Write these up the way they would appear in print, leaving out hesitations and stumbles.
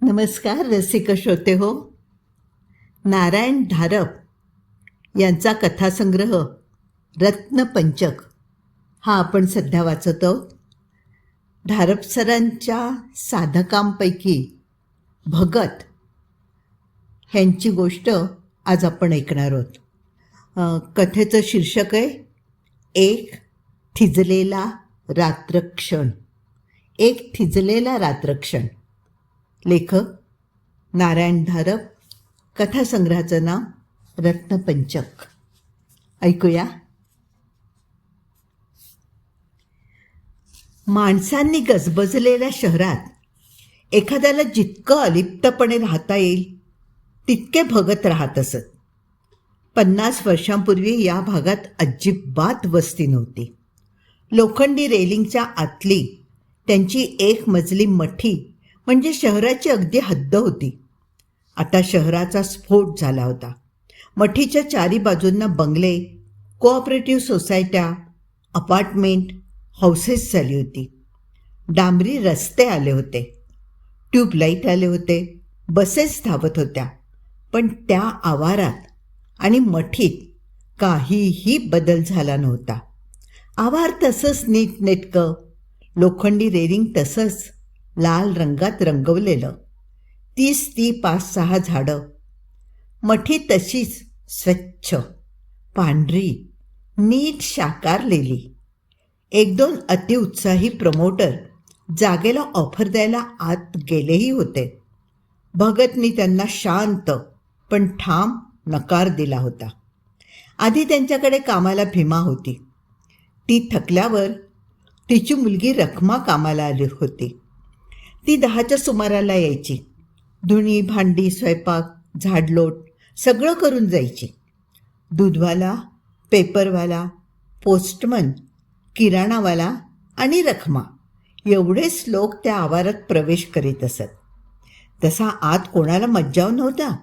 नमस्कार रसिक श्रोते हो. नारायण धारप यांचा कथासंग्रह रत्नपंचक हा आपण सध्या वाचत आहोत. धारप सरांच्या साधकांपैकी भगत ह्यांची गोष्ट आज आपण ऐकणार आहोत. कथेचं शीर्षक आहे एक थिजलेला रात्रक्षण. एक थिजलेला रात्रक्षण. लेखक नारायण धारप. कथासंग्रहाचं नाव रत्नपंचक. ऐकूया. माणसांनी गजबजलेल्या शहरात एखाद्याला जितकं अलिप्तपणे राहता येईल तितके भगत राहत असत. 50 वर्षांपूर्वी या भागात अजिबात वस्ती नव्हती. लोखंडी रेलिंगच्या आतली त्यांची एक मजली मठी म्हणजे शहराची अगदी हद्द होती. आता शहराचा स्फोट झाला होता. मठीच्या चारी बाजूंना बंगले, कोऑपरेटिव्ह सोसायट्या, अपार्टमेंट, हाऊसेस झाली होती. डांबरी रस्ते आले होते, ट्यूबलाईट आले होते, बसेस धावत होत्या. पण त्या आवारात आणि मठीत काहीही बदल झाला नव्हता. आवार तसंच नीटनेटकं, लोखंडी रेलिंग तसंच लाल रंगात रंगवलेलं, 30 5-6 झाडं. मठी तशीच स्वच्छ, पांढरी, नीट शाकारलेली. 1-2 अतिउत्साही प्रमोटर जागेला ऑफर द्यायला आत गेलेही होते. भगतनी त्यांना शांत पण ठाम नकार दिला होता. आधी त्यांच्याकडे कामाला भीमा होती. ती थकल्यावर तिची मुलगी रखमा कामाला आली होती. ती 10च्या सुमाराला यायची. धुणी, भांडी, स्वयंपाक, झाडलोट सगळं करून जायची. दूधवाला, पेपरवाला, पोस्टमन, किराणावाला आणि रखमा एवढेच लोक त्या आवारात प्रवेश करीत असत. तसा आत कोणाला मज्जाव नव्हता.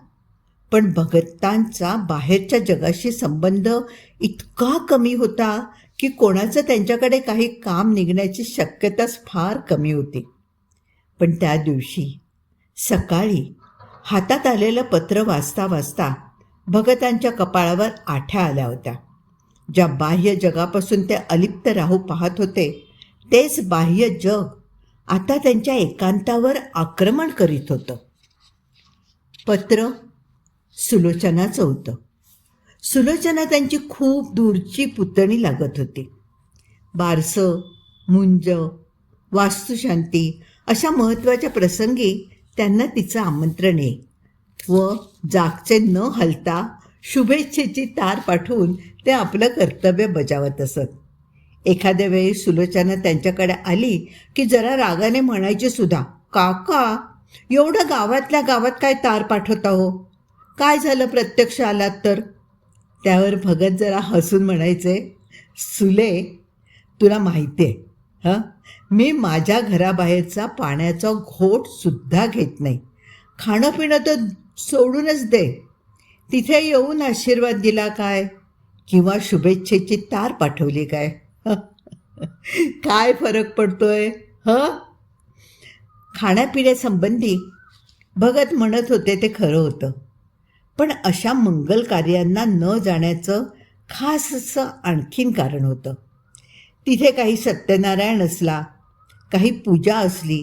पण भगतांचा बाहेरच्या जगाशी संबंध इतका कमी होता की कोणाचं त्यांच्याकडे काही काम निघण्याची शक्यताच फार कमी होती. पण त्या दिवशी सकाळी हातात आलेलं पत्र वाचता वाचता भगतांच्या कपाळावर आठ्या आल्या होत्या. ज्या बाह्य जगापासून ते अलिप्त राहू पाहत होते तेच बाह्य जग आता त्यांच्या एकांतावर आक्रमण करीत होतं. पत्र सुलोचनाचं होतं. सुलोचना त्यांची खूप दूरची पुतणी लागत होती. बारसं, मुंज, वास्तुशांती अशा महत्त्वाच्या प्रसंगी त्यांना तिचं आमंत्रण येई व जागचे न हलता शुभेच्छेची तार पाठवून ते आपलं कर्तव्य बजावत असत. एखाद्या वेळी सुलोचना त्यांच्याकडे आली की जरा रागाने म्हणायची सुद्धा, काका एवढं गावातल्या गावात काय तार पाठवता हो, काय झालं प्रत्यक्ष आलात तर. त्यावर भगत जरा हसून म्हणायचे, सुले तुला माहिती आहे मी माझ्या घराबाहेरचा पाण्याचा घोटसुद्धा घेत नाही. खाणं पिणं तर सोडूनच दे. तिथे येऊन आशीर्वाद दिला काय किंवा शुभेच्छेची तार पाठवली काय काय फरक पडतोय खाण्यापिण्यासंबंधी भगत म्हणत होते ते खरं होतं. पण अशा मंगल कार्यांना न जाण्याचं खास असं आणखीन कारण होतं. तिथे काही सत्यनारायण असला, काही पूजा असली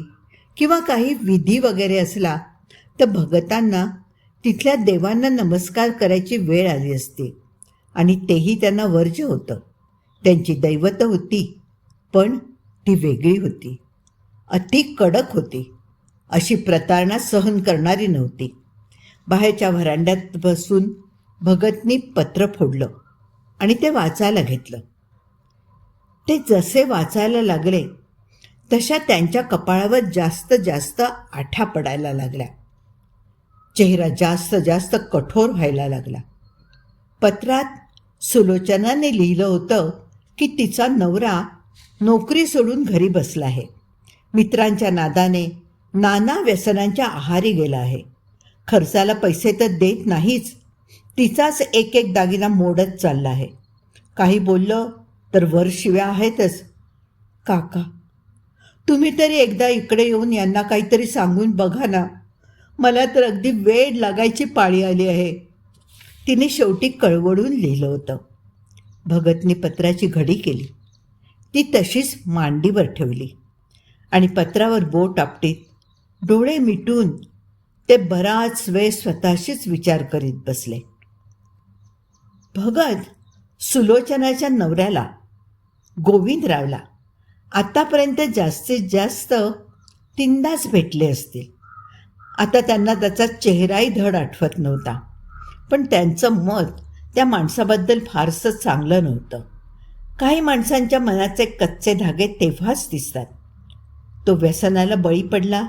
किंवा काही विधी वगैरे असला तर भगतांना तिथल्या देवांना नमस्कार करायची वेळ आली असती आणि तेही त्यांना वर्ज्य होतं. त्यांची दैवतं होती पण ती वेगळी होती, अति कडक होती. अशी प्रतारणा सहन करणारी नव्हती. बाहेरच्या व्हरांड्यात बसून भगतनी पत्र फोडलं आणि ते वाचायला घेतलं. ते जसे वाचायला लागले तशा त्यांच्या कपाळावर जास्त जास्त आठ्या पडायला लागल्या. चेहरा जास्त जास्त कठोर व्हायला लागला. पत्रात सुलोचनाने लिहिलं होतं की तिचा नवरा नोकरी सोडून घरी बसला आहे. मित्रांच्या नादाने नाना व्यसनांच्या आहारी गेला आहे. खर्चाला पैसे तर देत नाहीच, तिचाच एक एक दागिना मोडत चालला आहे. काही बोललं तर वर शिव्या आहेतच. काका तुम्ही तरी एकदा इकडे येऊन यांना काहीतरी सांगून बघा ना. मला तर अगदी वेळ लागायची पाळी आली आहे. तिने शेवटी कळवळून लिहिलं होतं. भगतने पत्राची घडी केली. ती तशीच मांडीवर ठेवली आणि पत्रावर बोट आपटीत डोळे मिटून ते बराच वेळ स्वतःशीच विचार करीत बसले. भगत सुलोचनाच्या नवऱ्याला गोविंदरावला आतापर्यंत जास्तीत जास्त 3दाच भेटले असतील. आता त्यांना त्याचा चेहराही धड आठवत नव्हता. पण त्यांचं मत त्या माणसाबद्दल फारसं चांगलं नव्हतं. काही माणसांच्या मनाचे कच्चे धागे तेव्हाच दिसतात. तो व्यसनाला बळी पडला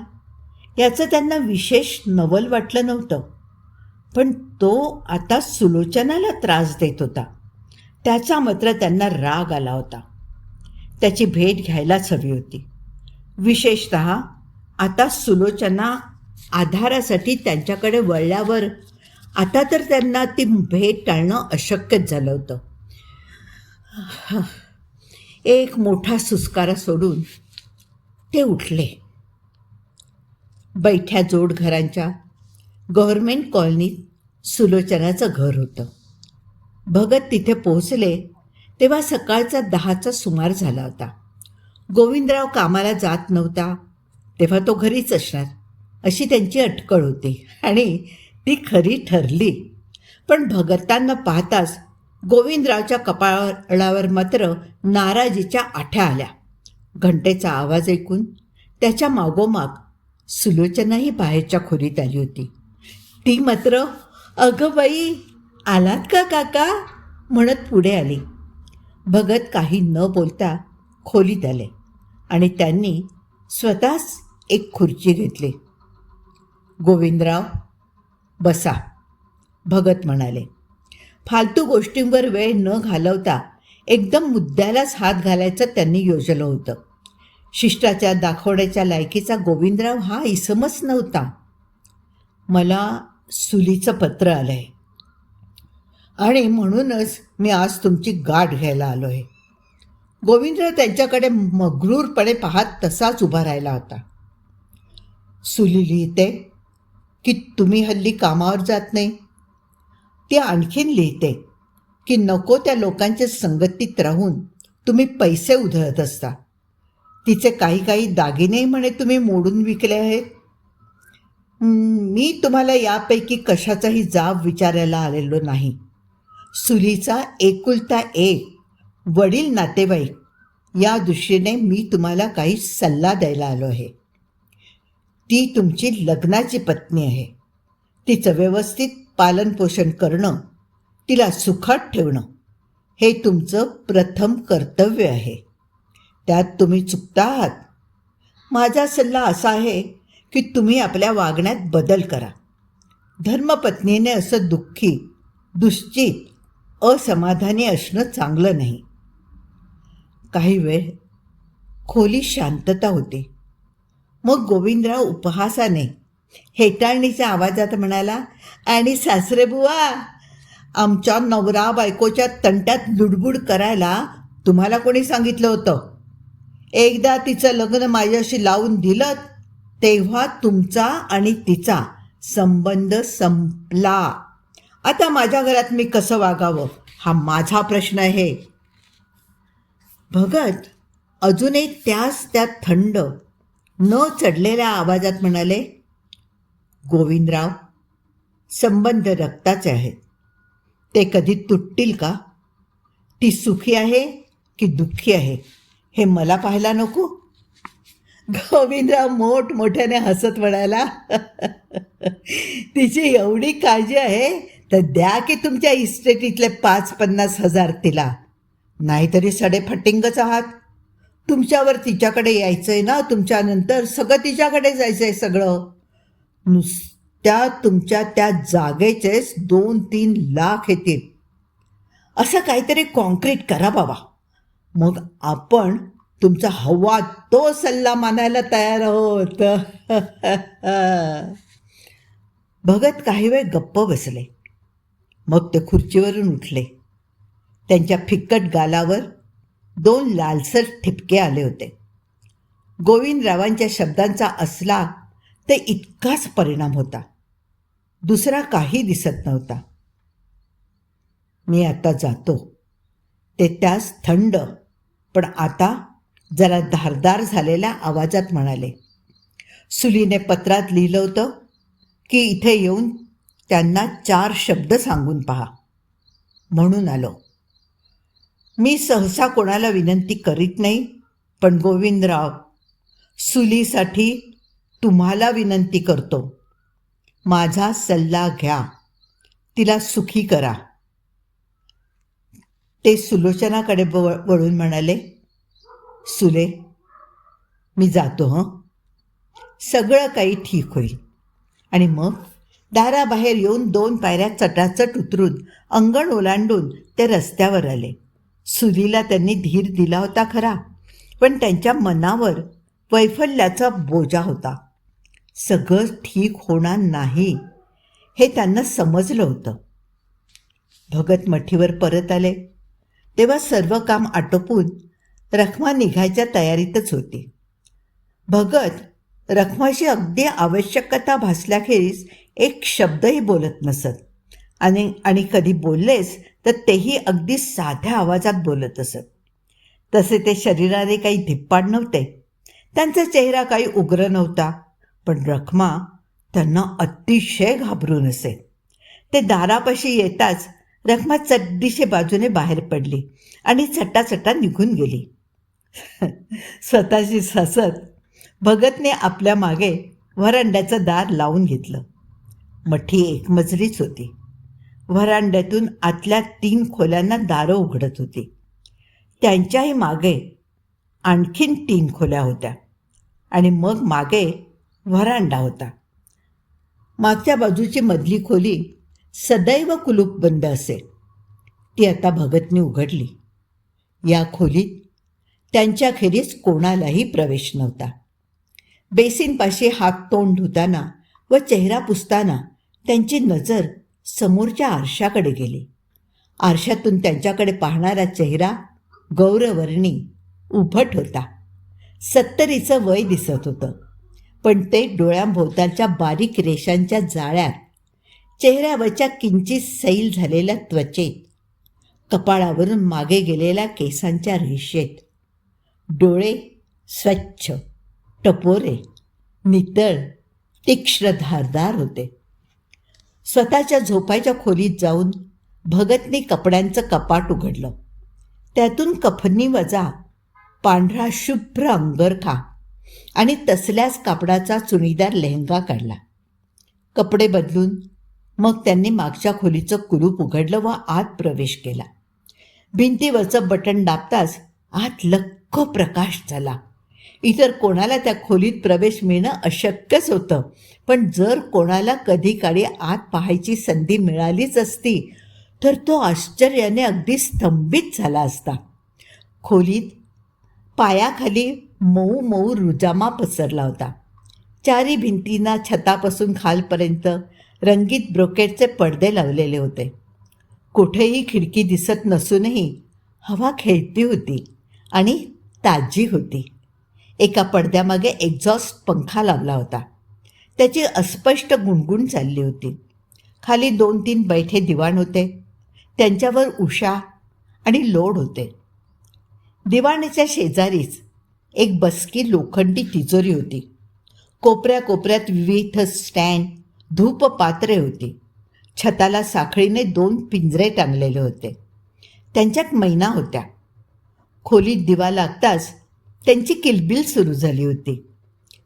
याचं त्यांना विशेष नवल वाटलं नव्हतं. पण तो आता सुलोचनाला त्रास देत होता, त्याचा मात्र त्यांना राग आला होता. त्याची भेट घ्यायलाच हवी होती. विशेषतः आता सुलोचना आधारासाठी त्यांच्याकडे वळल्यावर आता तर त्यांना ती भेट टाळणं अशक्यच झालं होतं. एक मोठा सुस्कारा सोडून ते उठले. बैठ्या जोडघरांच्या गव्हर्मेंट कॉलनीत सुलोचनाचं घर होतं. भगत तिथे पोहोचले तेव्हा सकाळचा 10चा सुमार झाला होता. गोविंदराव कामाला जात नव्हता तेव्हा तो घरीच असणार अशी त्यांची अटकळ होती आणि ती खरी ठरली. पण भगतांना पाहताच गोविंदरावच्या कपाळावर मात्र नाराजीच्या आठ्या आल्या. घंटेचा आवाज ऐकून त्याच्या मागोमाग सुलोचनाही बाहेरच्या खोलीत आली होती. ती मात्र "अगं बाई, आलात का काका?" म्हणत पुढे आली. भगत काही न बोलता खोलीत आले आणि त्यांनी स्वतःच एक खुर्ची घेतली. "गोविंदराव, बसा," भगत म्हणाले. फालतू गोष्टींवर वेळ न घालवता एकदम मुद्द्यालाच हात घालायचं त्यांनी योजलं होतं. शिष्टाचार दाखवण्याच्या लायकीचा गोविंदराव हा इसमच नव्हता. "मला सुलीचं पत्र आलं आहे आणि म्हणूनच मी आज तुमची गाठ घ्यायला आलो आहे." गोविंदराव त्यांच्याकडे मग्रूरपणे पाहत तसाच उभा राहिला होता. "सुली लिहिते की तुम्ही हल्ली कामावर जात नाही. ती आणखीन लिहिते की नको त्या लोकांच्या संगतीत राहून तुम्ही पैसे उधळत असता. तिचे काही दागिने म्हणे तुम्ही मोडून विकले आहेत. मी तुम्हाला यापैकी कशाचाही जाब विचारायला आलेलो नाही. सुलीचा एकुलता एक वडील नातेवाईक या दृष्टीने मी तुम्हाला काही सल्ला द्यायला आलो आहे. ती तुमची लग्नाची पत्नी आहे. तिचं व्यवस्थित पालनपोषण करणं, तिला सुखात ठेवणं हे तुमचं प्रथम कर्तव्य आहे. त्यात तुम्ही चुकता आहात. माझा सल्ला असा आहे की तुम्ही आपल्या वागण्यात बदल करा. धर्मपत्नीने असं दुःखी, दुश्चित, असमाधानी असणं चांगलं नाही." काही वेळ खोली शांतता होती. मग गोविंदराव उपहासाने हेटाळणीच्या आवाजात म्हणाला, "आणि सासरेबुवा, आमच्या नवरा बायकोच्या तंट्यात लुडबुड करायला तुम्हाला कोणी सांगितलं होतं? एकदा तिचं लग्न माझ्याशी लावून दिलं तेव्हा तुमचा आणि तिचा संबंध संपला. आता माझ्या घरात मी कसं वागावं हा माझा प्रश्न आहे." भगत अजूनही त्या थंड न चढलेल्या आवाजात म्हणाले, "गोविंदराव, संबंध रक्ताचे आहेत. ते कधी तुटतील का? ती सुखी आहे की दुःखी आहे हे मला पाहायला नको?" गोविंदराव मोठमोठ्याने हसत म्हणाला, "तिची एवढी काळजी आहे तर द्या की तुमच्या इस्टेटीतले 5-50 हजार तिला. नाहीतरी सडेफटिंगच आहात. तुमच्यावर तिच्याकडे यायचं आहे ना. तुमच्यानंतर सगळं तिच्याकडे जायचं आहे. सगळं नुसत्या तुमच्या त्या जागेचेच 2-3 लाख येतील. असं काहीतरी कॉन्क्रीट करा बाबा. मग आपण तुमचा हवा तो सल्ला मानायला तयार आहोत." भगत काही वेळ गप्प बसले. मग ते खुर्चीवरून उठले. त्यांच्या फिक्कट गालावर 2 लालसर ठिपके आले होते. गोविंदरावांच्या शब्दांचा असला ते इतकाच परिणाम होता. दुसरा काही दिसत नव्हता. मी आता जातो, ते त्यास थंड पण आता जरा धारदार झालेल्या आवाजात म्हणाले. सुलीने पत्रात लिहिलं होतं की इथे येऊन त्यांना 4 शब्द सांगून पहा. म्हणून आलो. मी सहसा कोणाला विनंती करीत नाही, पण गोविंदराव, सुलीसाठी तुम्हाला विनंती करतो. माझा सल्ला घ्या, तिला सुखी करा. ते सुलोचनाकडे वळून म्हणाले, सुले, मी जातो हं. सगळं काही ठीक होईल. आणि मग दाराबाहेर येऊन 2 पायऱ्या चटाचट उतरून अंगण ओलांडून ते रस्त्यावर आले. सुलीला त्यांनी धीर दिला होता खरा, पण त्यांच्या मनावर वैफल्याचा बोजा होता. सगळं ठीक होणार नाही हे त्यांना समजलं होतं. भगत मठीवर परत आले तेव्हा सर्व काम आटोपून रखमा निघायच्या तयारीतच होती. भगत रखमाशी अगदी आवश्यकता भासल्याखेरीज एक शब्दही बोलत नसत आणि कधी बोललेच तर तेही अगदी साध्या आवाजात बोलत असत. तसे ते शरीराने काही धिप्पाड नव्हते. त्यांचा चेहरा काही उग्र नव्हता, पण रखमा त्यांना अतिशय घाबरून असे. ते दारापाशी येताच रखमा चड्डीशी बाजूने बाहेर पडली आणि चटाचटा निघून गेली. स्वतःशी हसत भगतने आपल्या मागे व्हरांड्याचं दार लावून घेतलं. मठी एकमजलीच होती. व्हरांड्यातून आतल्या 3 खोल्यांना दारं उघडत होती. त्यांच्याही मागे आणखीन 3 खोल्या होत्या आणि मग मागे व्हरांडा होता. मागच्या बाजूची मधली खोली सदैव कुलूप बंद असे. ती आता भगतने उघडली. या खोलीत त्यांच्याखेरीज कोणालाही प्रवेश नव्हता. बेसिनपाशी हात तोंड धुताना व चेहरा पुसताना त्यांची नजर समोरच्या आरशाकडे गेली. आरशातून त्यांच्याकडे पाहणारा चेहरा गौरवर्णी उभट होता. 70चं वय दिसत होतं, पण ते डोळ्यांभोवतालच्या बारीक रेषांच्या जाळ्यात, चेहऱ्यावरच्या किंचित सैल झालेल्या त्वचेत, कपाळावरून मागे गेलेल्या केसांच्या रेषेत, डोळे स्वच्छ, टपोरे, नितळ, तीक्ष्ण धारदार होते. स्वतःच्या झोपायच्या खोलीत जाऊन भगतने कपड्यांचं कपाट उघडलं. त्यातून कफनी वजा पांढरा शुभ्र अंगरखा आणि तसल्याच कापडाचा चुणीदार लेहंगा काढला. कपडे बदलून मग त्यांनी मागच्या खोलीचं कुलूप उघडलं व आत प्रवेश केला. भिंतीवरचं बटन दाबताच आत लख्ख प्रकाश झाला. इतर कोणाला त्या खोलीत प्रवेश मिळणं अशक्यच होतं, पण जर कोणाला कधी काळी आत पाहायची संधी मिळालीच असती तर तो आश्चर्याने अगदी स्तंभित झाला असता. खोलीत पायाखाली मऊ मऊ रुजामा पसरला होता. 4 भिंतींना छतापासून खालपर्यंत रंगीत ब्रोकेटचे पडदे लावलेले होते. कुठेही खिडकी दिसत नसूनही हवा खेळती होती आणि ताजी होती. एका पडद्यामागे एक्झॉस्ट पंखा लावला होता. त्याची अस्पष्ट गुणगुण चालली होती. खाली 2-3 बैठे दिवाण होते. त्यांच्यावर उशा आणि लोड होते. दिवाणाच्या शेजारीच एक बसकी लोखंडी तिजोरी होती. कोपऱ्या कोपऱ्यात विविध स्टँड, धूपपात्रे होती. छताला साखळीने 2 पिंजरे टांगलेले होते. त्यांच्यात मैना होत्या. खोलीत दिवा लागताच त्यांची किलबिल सुरू झाली होती.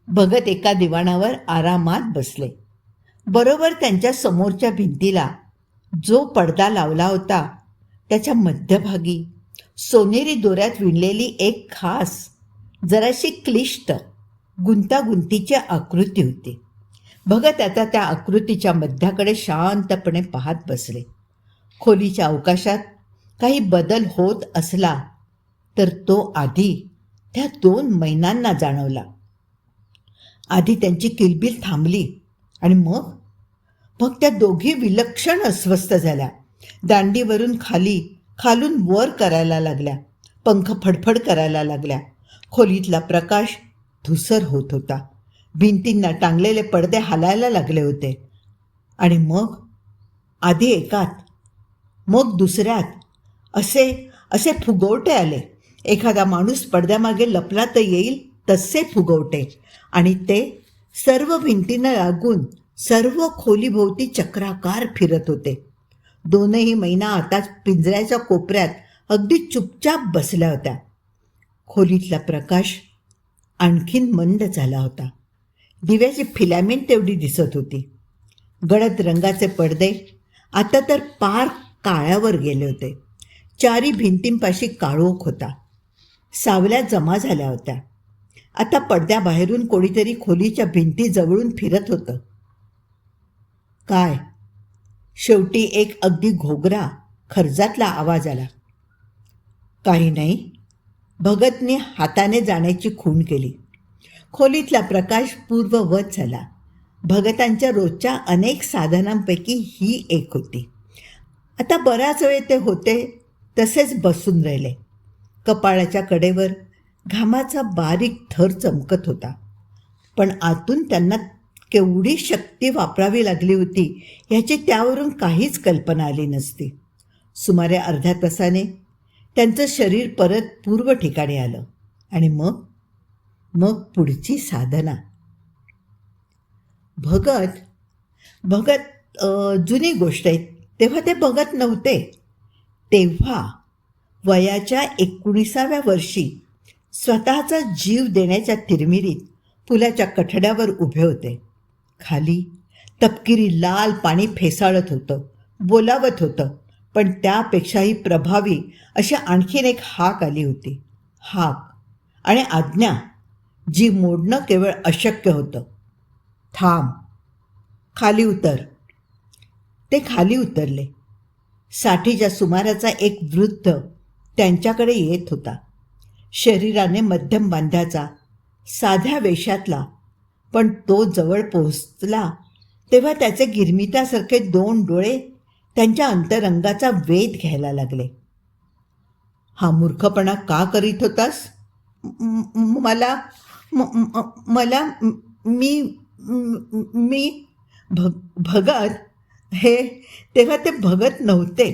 भगत एका दिवाणावर आरामात बसले. बरोबर त्यांच्या समोरच्या भिंतीला जो पडदा लावला होता त्याच्या मध्यभागी सोनेरी दोऱ्यात विणलेली एक खास, जराशी क्लिष्ट, गुंतागुंतीची आकृती होती. भगत आता त्या आकृतीच्या मध्याकडे शांतपणे पाहत बसले. खोलीच्या अवकाशात काही बदल होत असला तर तो आधी त्या 2 मैनांना जाणवला. आधी त्यांची किलबिल थांबली आणि मग त्या दोघी विलक्षण अस्वस्थ झाल्या. दांडीवरून खालून वर करायला लागल्या. पंख फडफड करायला लागल्या. खोलीतला प्रकाश धुसर होत होता. भिंतींना टांगलेले पडदे हालायला लागले होते. आणि मग आधी एकात, मग दुसऱ्यात असे असे फुगवटे आले. एखादा माणूस पडद्यामागे लपला तर येईल तसे फुगवटे. आणि ते सर्व भिंतींना लागून सर्व खोलीभोवती चक्राकार फिरत होते. दोनही मैना आता पिंजऱ्याच्या कोपऱ्यात अगदी चुपचाप बसल्या होत्या. खोलीतला प्रकाश आणखीन मंद झाला होता. दिव्याची फिलॅमेंट तेवढी दिसत होती. गडद रंगाचे पडदे आता तर पार काळ्यावर गेले होते. चारी भिंतींपाशी काळोख होता. सावल्या जमा झाल्या होत्या. आता पडद्याबाहेरून कोणीतरी खोलीच्या भिंती जवळून फिरत होतं. काय? शेवटी एक अगदी घोगरा खर्जातला आवाज आला. काही नाही. भगतने हाताने जाण्याची खूण केली. खोलीतला प्रकाश पूर्ववत झाला. भगतांच्या रोजच्या अनेक साधनांपैकी ही एक होती. आता बराच वेळ ते होते तसेच बसून राहिले. कपाळाच्या कडेवर घामाचा बारीक थर चमकत होता. पण आतून त्यांना केवढी शक्ती वापरावी लागली होती ह्याची त्यावरून काहीच कल्पना आली नसती. सुमारे अर्ध्या तासाने त्यांचं शरीर परत पूर्व ठिकाणी आलं. आणि मग मग पुढची साधना. भगत जुनी गोष्ट आहे. तेव्हा ते भगत नव्हते. तेव्हा वयाच्या 19व्या वर्षी स्वतःचा जीव देण्याच्या तिरमिरीत पुलाच्या कठड्यावर उभे होते. खाली तपकिरी लाल पाणी फेसाळत होतं, बोलावत होतं. पण त्यापेक्षाही प्रभावी अशी आणखीन एक हाक आली होती. हाक आणि आज्ञा जी मोडणं केवळ अशक्य होतं. थांब, खाली उतर. ते खाली उतरले. 60च्या सुमाराचा एक वृद्ध त्यांच्याकडे येत होता. शरीराने मध्यम बांध्याचा, साध्या वेशातला. पण तो जवळ पोहोचला तेव्हा त्याचे गिरमिटासारखे 2 डोळे त्यांच्या अंतरंगाचा वेध घ्यायला लागले. हा मूर्खपणा का करीत होतास? मला मला मी मी भगत. हे तेव्हा ते भगत नव्हते.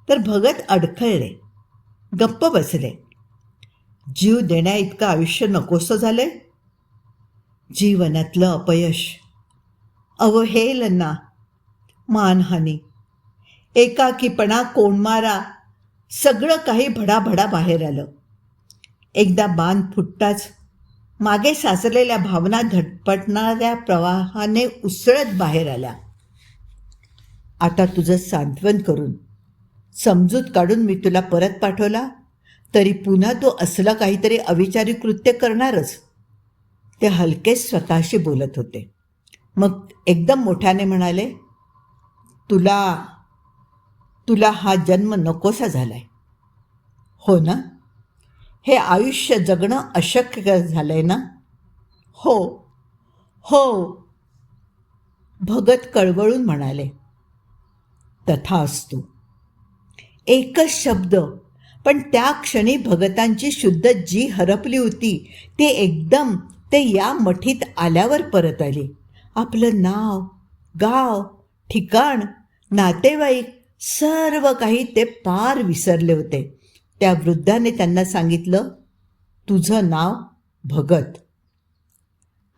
तर भगत अडखळले, गप्प बसले. जीव देण्या इतकं आयुष्य नकोसं झालंय. जीवनातलं अपयश, अवहेलना, मानहानी, एकाकीपणा, कोंडमारा, सगळं काही भडाभडा बाहेर आलं. एकदा बांध फुटताच मागे साचलेल्या भावना धडपडणाऱ्या प्रवाहाने उसळत बाहेर आल्या. आता तुझं सांत्वन करून, समजूत काढून मी तुला परत पाठवला तरी पुन्हा तू असलं काहीतरी अविचारी कृत्य करणारच. ते हलकेच स्वतःशी बोलत होते. मग एकदम मोठ्याने म्हणाले, तुला तुला हा जन्म नकोसा झालाय, हो ना? हे आयुष्य जगणं अशक्य झालंय ना? हो हो, भगत कळवळून म्हणाले. तथास्तु. एकच शब्द, पण त्या क्षणी भगतांची शुद्ध जी हरपली होती ती एकदम ते या मठीत आल्यावर परत आली. आपलं नाव, गाव, ठिकाण, नातेवाईक सर्व काही ते पार विसरले होते. त्या वृद्धाने त्यांना सांगितलं, तुझं नाव भगत.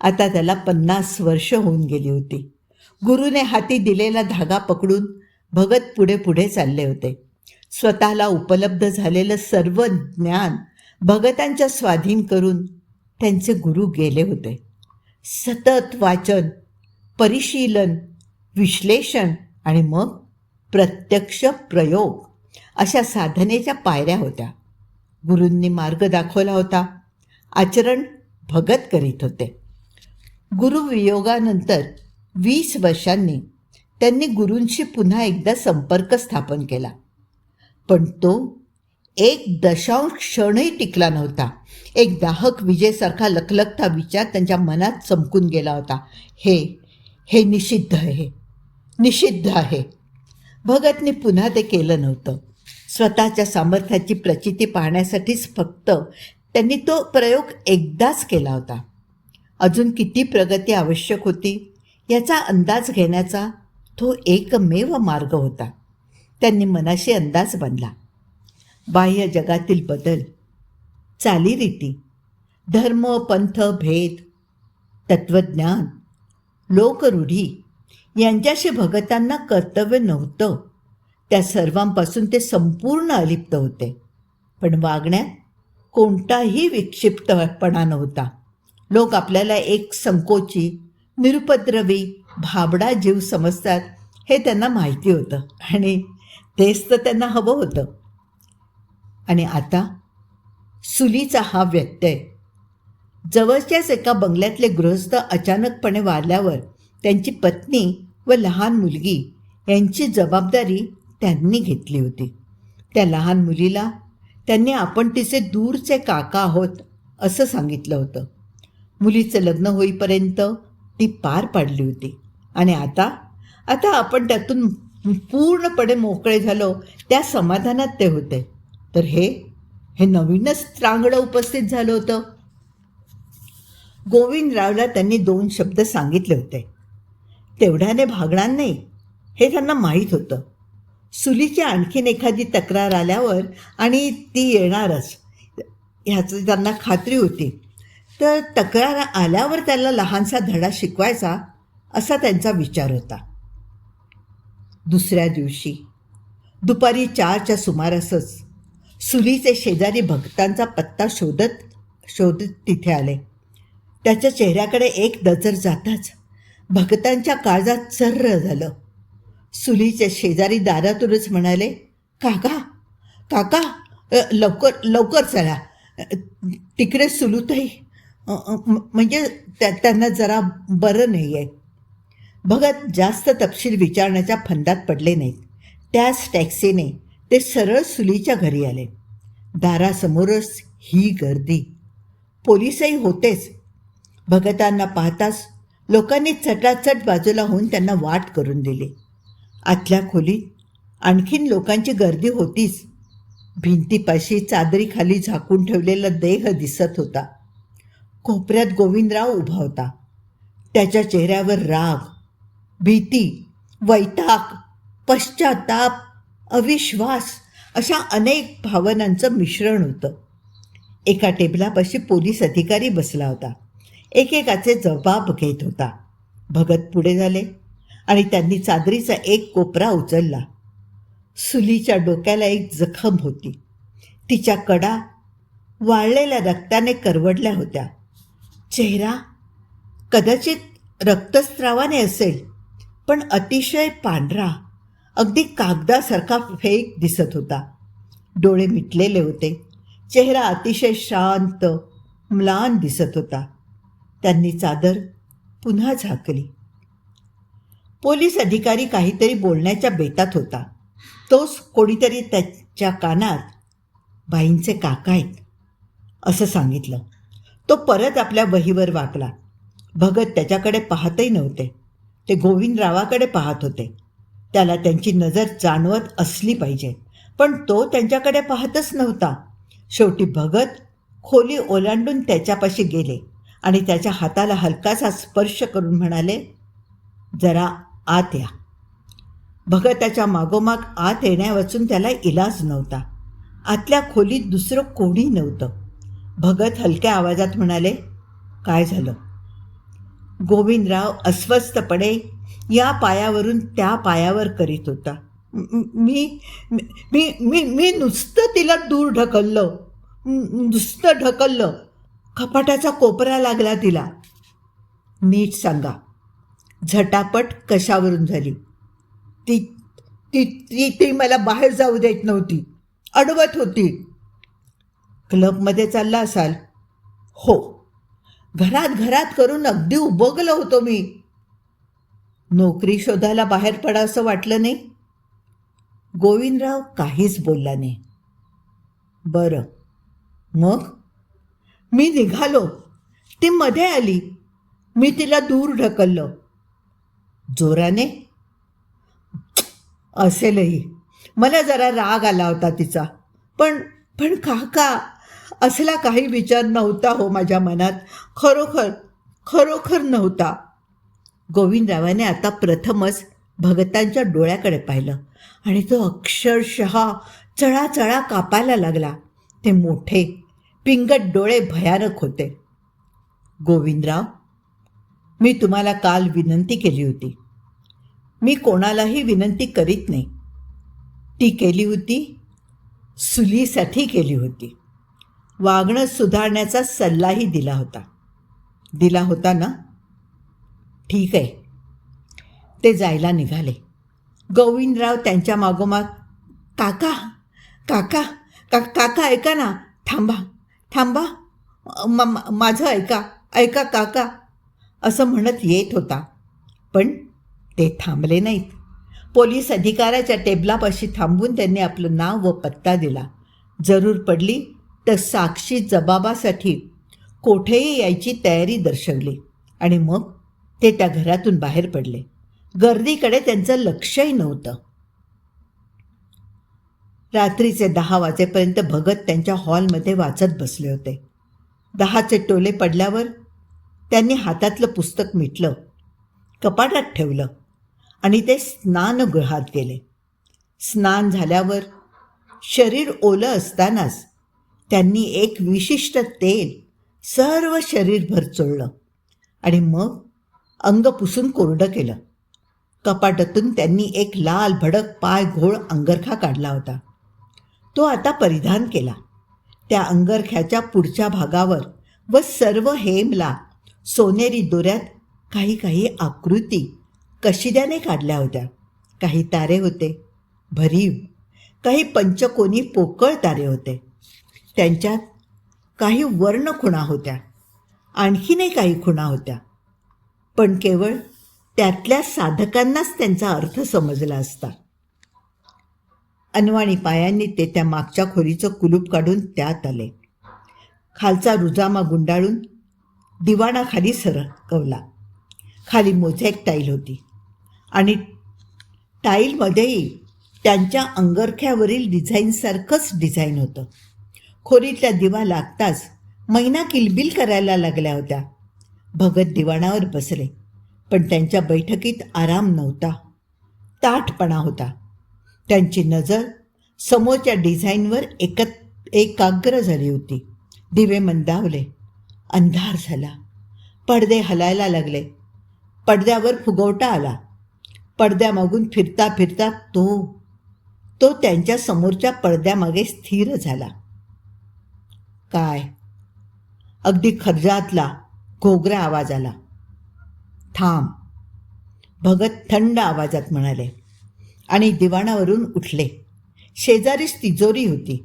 आता त्याला 50 वर्ष होऊन गेली होती. गुरुने हाती दिलेला धागा पकडून भगत पुढे पुढे चालले होते. स्वतःला उपलब्ध झालेलं सर्व ज्ञान भगतांच्या स्वाधीन करून त्यांचे गुरु गेले होते. सतत वाचन, परिशीलन, विश्लेषण आणि मग प्रत्यक्ष प्रयोग अशा साधनेच्या पायऱ्या होत्या. गुरूंनी मार्ग दाखवला होता. आचरण भगत करीत होते. गुरुवियोगानंतर 20 वर्षांनी त्यांनी गुरूंशी पुन्हा एकदा संपर्क स्थापन केला. पण तो 1 क्षणही टिकला नव्हता. एक दाहक विजेसारखा लखलखता विचार त्यांच्या मनात चमकून गेला होता. हे निषिद्ध आहे, निषिद्ध आहे. भगतने पुन्हा ते केलं नव्हतं. स्वतःच्या सामर्थ्याची प्रचिती पाहण्यासाठीच फक्त त्यांनी तो प्रयोग एकदाच केला होता. अजून किती प्रगती आवश्यक होती याचा अंदाज घेण्याचा तो एकमेव मार्ग होता. त्यांनी मनाशी अंदाज बांधला. बाह्य जगातील बदल, चालीरीती, धर्म, पंथ, भेद, तत्त्वज्ञान, लोकरूढी यांच्याशी भगतांना कर्तव्य नव्हतं. त्या सर्वांपासून ते संपूर्ण अलिप्त होते. पण वागण्यात कोणताही विक्षिप्तपणा नव्हता. लोक आपल्याला एक संकोची, निरुपद्रवी, भाबडा जीव समजतात हे त्यांना माहिती होतं आणि तेच तर त्यांना हवं होतं. आणि आता सुलीचा हा व्यत्यय. जवळच्याच एका बंगल्यातले गृहस्थ अचानकपणे वारल्यावर त्यांची पत्नी व लहान मुलगी यांची जबाबदारी त्यांनी घेतली होती. त्या लहान मुलीला त्यांनी आपण तिचे दूरचे काका आहोत असं सांगितलं होतं. मुलीचं लग्न होईपर्यंत ती पार पाडली होती आणि आता आपण त्यातून पूर्णपणे मोकळे झालो त्या समाधानात ते होते. तर हे नवीनच त्रांगडं उपस्थित झालं होतं. गोविंदरावला त्यांनी 2 शब्द सांगितले होते. तेवढ्याने भागणार नाही हे त्यांना माहीत होतं. सुलीची आणखीन एखादी तक्रार आल्यावर आणि ती येणारच ह्याची त्यांना खात्री होती. तर तक्रार आल्यावर त्याला लहानसा धडा शिकवायचा असा त्यांचा विचार होता. दुसऱ्या दिवशी दुपारी 4च्या सुमारासच सुलीचे शेजारी भगतांचा पत्ता शोधत तिथे आले. त्याच्या चेहऱ्याकडे एक नजर जाताच भगतांच्या काळजात सर्र झालं. सुलीचे शेजारी दारातूनच म्हणाले, काका काका लवकर चला, तिकडे सुलूताई म्हणजे त्यांना जरा बरं नाही आहे. भगत जास्त तपशील विचारण्याच्या फंदात पडले नाहीत. त्याच टॅक्सीने ते सरळ सुलीच्या घरी आले. दारासमोरच ही गर्दी. पोलिसही होतेच. भगतांना पाहताच लोकांनी चटाचट बाजूला होऊन त्यांना वाट करून दिली. आतल्या खोलीत आणखीन लोकांची गर्दी होतीच. भिंतीपाशी चादरीखाली झाकून ठेवलेला देह दिसत होता. कोपऱ्यात गोविंदराव उभा होता. त्याच्या चेहऱ्यावर राग, भीती, वैताग, पश्चाताप, अविश्वास अशा अनेक भावनांचं मिश्रण होतं. एका टेबलापाशी पोलीस अधिकारी बसला होता. एकेकाचे जबाब घेत होता. भगत पुढे झाले आणि त्यांनी चादरीचा एक कोपरा उचलला. सुलीच्या डोक्याला एक जखम होती. तिच्या कडा वाळलेल्या रक्ताने करवडल्या होत्या. चेहरा कदाचित रक्तस्रावाने असेल, पण अतिशय पांढरा, अगदी कागदासारखा फेक दिसत होता. डोळे मिटलेले होते. चेहरा अतिशय शांत, म्लान दिसत होता. त्यांनी चादर पुन्हा झाकली. पोलीस अधिकारी काहीतरी बोलण्याच्या बेतात होता. तोच कोणीतरी त्याच्या कानात बाईंचे काका आहेत असं सांगितलं. तो परत आपल्या वहीवर वाकला. भगत त्याच्याकडे पाहतही नव्हते. ते गोविंदरावाकडे पाहत होते. त्याला त्यांची नजर जाणवत असली पाहिजे, पण तो त्यांच्याकडे पाहतच नव्हता. शेवटी भगत खोली ओलांडून त्याच्यापाशी गेले आणि त्याच्या हाताला हलकासा स्पर्श करून म्हणाले, जरा आत या. भगताच्या मागोमाग आत येण्यावाचून त्याला इलाज नव्हता. आतल्या खोलीत दुसरं कोणी नव्हतं. भगत हलक्या आवाजात म्हणाले, काय झालं? गोविंदराव अस्वस्थपणे या पायावरून त्या पायावर करीत होता. मी मी मी मी नुसतं तिला दूर ढकललं, नुसतं ढकललं. कपाटाचा कोपरा लागला तिला. नीट सांगा, झटापट कशावरून झाली? ती ती ती ती मला बाहेर जाऊ देत नव्हती, अडवत होती. क्लबमध्ये चालला असाल? हो. घरात करून अगदी उबगलो होतो मी. नोकरी शोधायला बाहेर पडा असं वाटलं नाही? गोविंदराव काहीच बोलला नाही. बरं, मग? मी निघालो. ती मध्ये आली. मी तिला दूर ढकललं. जोराने? असेलही. मला जरा राग आला होता तिचा. पण काका, असला काही विचार नव्हता हो माझ्या मनात. खरोखर खरोखर नव्हता. गोविंदरावाने आता प्रथमच भगतांच्या डोळ्याकडे पाहिलं आणि तो अक्षरशः चळाचळा कापायला लागला. ते मोठे पिंगट डोळे भयानक होते. गोविंदराव, मी तुम्हाला काल विनंती केली होती. मी कोणालाही विनंती करीत नाही. ती केली होती, सुलीसाठी केली होती. वागणं सुधारण्याचा सल्लाही दिला होता ना? ठीक आहे. ते जायला निघाले. गोविंदराव त्यांच्या मागोमाग, काका काका काका ऐका ना, थांबा, माझं ऐका काका, असं म्हणत येत होता. पण ते थांबले नाहीत. पोलीस अधिकाऱ्याच्या टेबलापाशी थांबून त्यांनी आपलं नाव व पत्ता दिला. जरूर पडली तर साक्षी जबाबासाठी कोठेही यायची तयारी दर्शवली आणि मग ते त्या घरातून बाहेर पडले. गर्दीकडे त्यांचं लक्षही नव्हतं. रात्रीचे 10 वाजेपर्यंत भगत त्यांच्या हॉलमध्ये वाचत बसले होते. 10चे टोले पडल्यावर त्यांनी हातातलं पुस्तक मिटलं, कपाटात ठेवलं आणि ते स्नानगृहात गेले. स्नान झाल्यावर शरीर ओलं असतानाच त्यांनी एक विशिष्ट तेल सर्व शरीरभर चोळलं आणि मग अंग पुसून कोरडं केलं. कपाटातून त्यांनी एक लाल भडक पाय घोळ अंगरखा काढला होता. तो आता परिधान केला. त्या अंगरख्याच्या पुढच्या भागावर व सर्व हेमला सोनेरी दोऱ्यात काही आकृती कशिद्याने काढल्या होत्या. काही तारे होते भरीव, काही पंचकोनी पोकळ तारे होते. त्यांच्यात काही वर्णखुणा होत्या, आणखीनही काही खुणा होत्या, पण केवळ त्यातल्या साधकांनाच त्यांचा अर्थ समजला असता. अनवाणी पायांनी ते त्या मागच्या खोलीचं कुलूप काढून त्यात आले. खालचा रुजामा गुंडाळून दिवाणाखाली सरकवला. खाली मोझॅक टाईल होती आणि टाईलमध्येही त्यांच्या अंगरख्यावरील डिझाईनसारखंच डिझाईन होतं. खोलीतल्या दिवा लागताच मैना किलबिल करायला लागल्या होत्या. भगत दिवाणावर बसले, पण त्यांच्या बैठकीत आराम नव्हता, ताठपणा होता. त्यांची नजर समोरच्या डिझाईनवर एकाग्र झाली होती. दिवे मंदावले, अंधार झाला, पडदे हलायला लागले. पडद्यावर फुगवटा आला. पडद्यामागून फिरता फिरता तो त्यांच्या समोरच्या पडद्यामागे स्थिर झाला. काय? अगदी खर्जातला घोगरा आवाज आला. थांब, भगत थंड आवाजात म्हणाले आणि दिवाणावरून उठले. शेजारीच तिजोरी होती.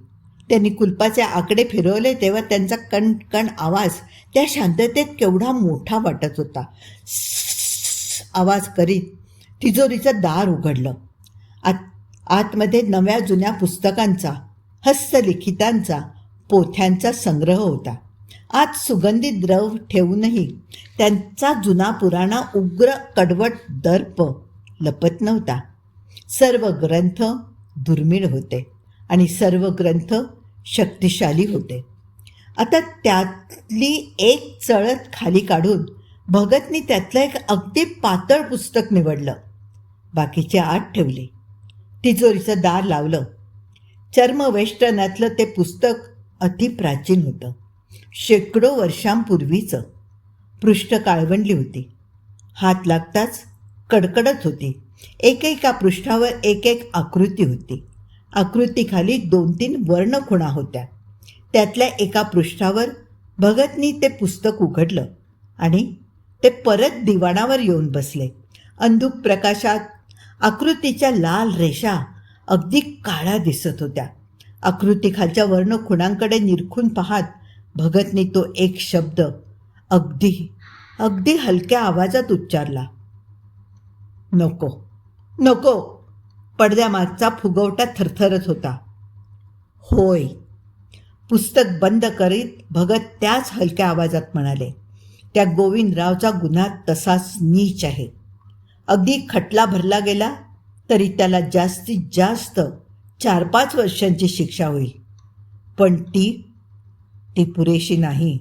त्यांनी कुलपाचे आकडे फिरवले तेव्हा त्यांचा कणकण आवाज त्या शांततेत केवढा मोठा वाटत होता. आवाज करीत तिजोरीचं दार उघडलं. आतमध्ये नव्या जुन्या पुस्तकांचा, हस्तलिखितांचा, पोथ्यांचा संग्रह होता. आत सुगंधी द्रव ठेवूनही त्यांचा जुना पुराणा उग्र कडवट दर्प लपत नव्हता. सर्व ग्रंथ दुर्मिळ होते आणि सर्व ग्रंथ शक्तिशाली होते. आता त्यातली एक चळत खाली काढून भगतनी त्यातलं एक अगदी पातळ पुस्तक निवडलं. बाकीचे आत ठेवले. तिजोरीचं दार लावलं. चर्मवेष्टनातलं ते पुस्तक अतिप्राचीन होतं. शेकडो वर्षांपूर्वीचं. पृष्ठ काळवंडली होती. हात लागताच कडकडत होती. एकेका पृष्ठावर एक आकृती होती. आकृतीखाली 2-3 वर्णखुणा होत्या. त्यातल्या एका पृष्ठावर भगतनी ते पुस्तक उघडलं आणि ते परत दिवाणावर येऊन बसले. अंधुक प्रकाशात आकृतीच्या लाल रेषा अगदी काळ्या दिसत होत्या. आकृतीखालच्या वर्णखुणांकडे निरखून पाहत भगतनी तो एक शब्द अगदी हलक्या आवाजात उच्चारला. नको नको. पडद्यामागचा फुगवटा थरथरत होता. होय. पुस्तक बंद करीत भगत त्याच हलक्या आवाजात म्हणाले, त्या गोविंदरावचा गुन्हा तसाच नीच आहे. अगदी खटला भरला गेला तरी त्याला जास्तीत जास्त 4-5 वर्षांची शिक्षा होईल. पण ती पुरेशी नाही.